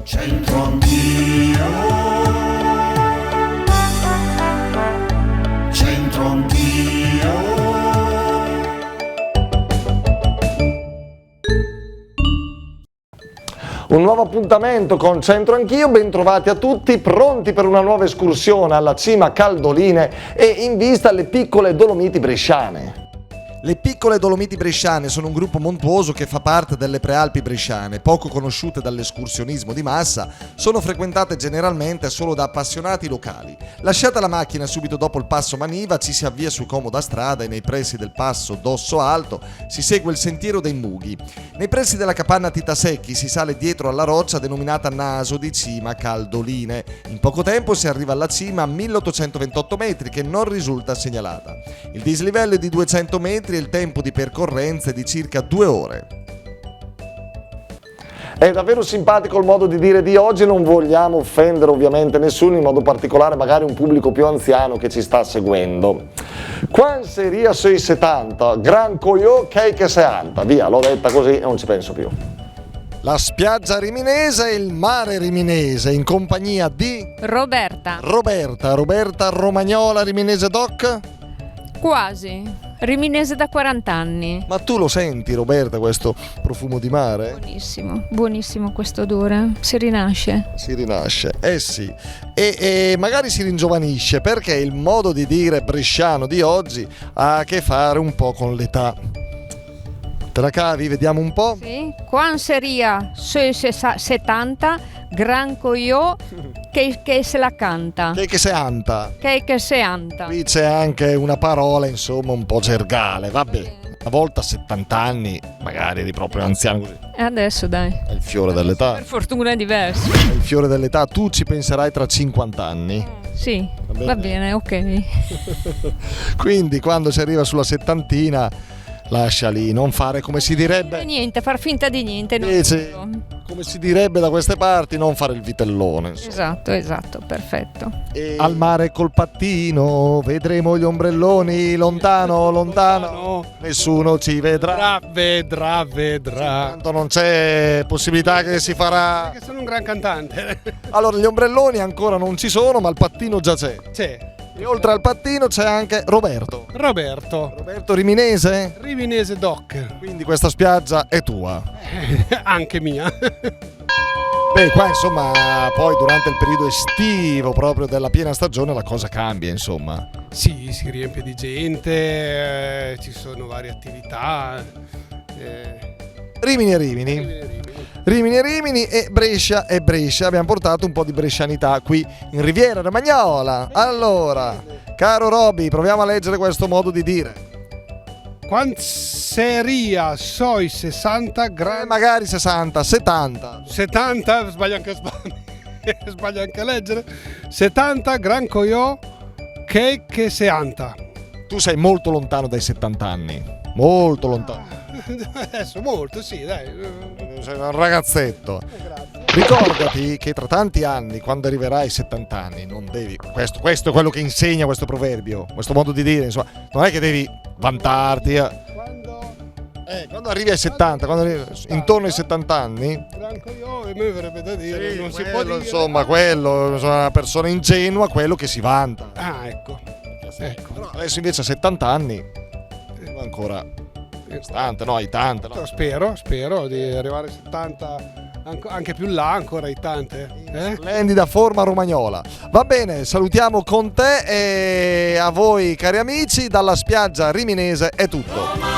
C'entro anch'io, c'entro anch'io. Un nuovo appuntamento con Centro Anch'io, bentrovati a tutti, pronti per una nuova escursione alla cima Caldoline e in vista alle piccole Dolomiti bresciane. Le piccole Dolomiti bresciane sono un gruppo montuoso che fa parte delle Prealpi bresciane, poco conosciute dall'escursionismo di massa, sono frequentate generalmente solo da appassionati locali. Lasciata la macchina subito dopo il passo Maniva, ci si avvia su comoda strada e nei pressi del passo Dosso Alto si segue il sentiero dei Mughi. Nei pressi della capanna Titasecchi si sale dietro alla roccia denominata Naso di Cima Caldoline. In poco tempo si arriva alla cima a 1828 metri che non risulta segnalata. Il dislivello è di 200 metri e il tempo di percorrenza è di circa 2 ore. È davvero simpatico il modo di dire di oggi, non vogliamo offendere ovviamente nessuno, in modo particolare magari un pubblico più anziano che ci sta seguendo. Quan seria 670, gran cogliò che 60, via, l'ho detta così e non ci penso più. La spiaggia riminese e il mare riminese in compagnia di Roberta. Roberta Romagnola Riminese Doc? Quasi. Riminese da 40 anni. Ma tu lo senti, Roberta, questo profumo di mare? Buonissimo, buonissimo questo odore. Si rinasce. Si rinasce, eh sì. E magari si ringiovanisce perché il modo di dire bresciano di oggi ha a che fare un po' con l'età. Te la cavi, vediamo un po'? Sì. Quan seria 70, gran cogliò che se la canta. Che se anta. Che se anta. Qui c'è anche una parola, insomma, un po' gergale, vabbè. Una volta a 70 anni, magari eri proprio anziano così. E adesso dai. È il fiore dell'età. Per fortuna è diverso. È il fiore dell'età, tu ci penserai tra 50 anni. Sì, va bene, ok. Quindi quando si arriva sulla settantina, lascia lì, non fare come si direbbe. Niente, far finta di niente. Come si direbbe da queste parti, non fare il vitellone. Insomma. Esatto, perfetto. E al mare col pattino, vedremo gli ombrelloni, lontano, nessuno ci vedrà. Vedrà. Tanto non c'è possibilità che si farà. Perché sono un gran cantante. Allora, gli ombrelloni ancora non ci sono, ma il pattino già c'è. C'è. E oltre al pattino c'è anche Roberto Riminese? Riminese Doc. Quindi questa spiaggia è tua. Anche mia. Beh, qua insomma, poi durante il periodo estivo proprio della piena stagione la cosa cambia, insomma. Sì, si riempie di gente, ci sono varie attività. Rimini e Brescia abbiamo portato un po' di brescianità qui in Riviera Romagnola. Allora, caro Roby, proviamo a leggere questo modo di dire. Quant seria soi 60 gran... magari 60, 70. 70, sbaglio anche a leggere. 70 gran cogliò che 60. Tu sei molto lontano dai 70 anni. Molto lontano. Adesso molto, sì, dai. Sei un ragazzetto. Grazie. Ricordati che tra tanti anni, quando arriverai ai 70 anni, non devi. Questo è quello che insegna questo proverbio, questo modo di dire, insomma, non è che devi vantarti. Quando arrivi ai 70, intorno ai 70 anni. Franco io e me verrebbe da dire, Sì, non si quello, può dire. Insomma, quello, una persona ingenua, quello che si vanta. Ah, ecco. Però adesso invece a 70 anni ancora stante, no, hai tante. No? Spero di arrivare a 70, anche più là ancora hai tante. Splendida forma romagnola. Va bene, salutiamo con te e a voi cari amici dalla spiaggia riminese è tutto.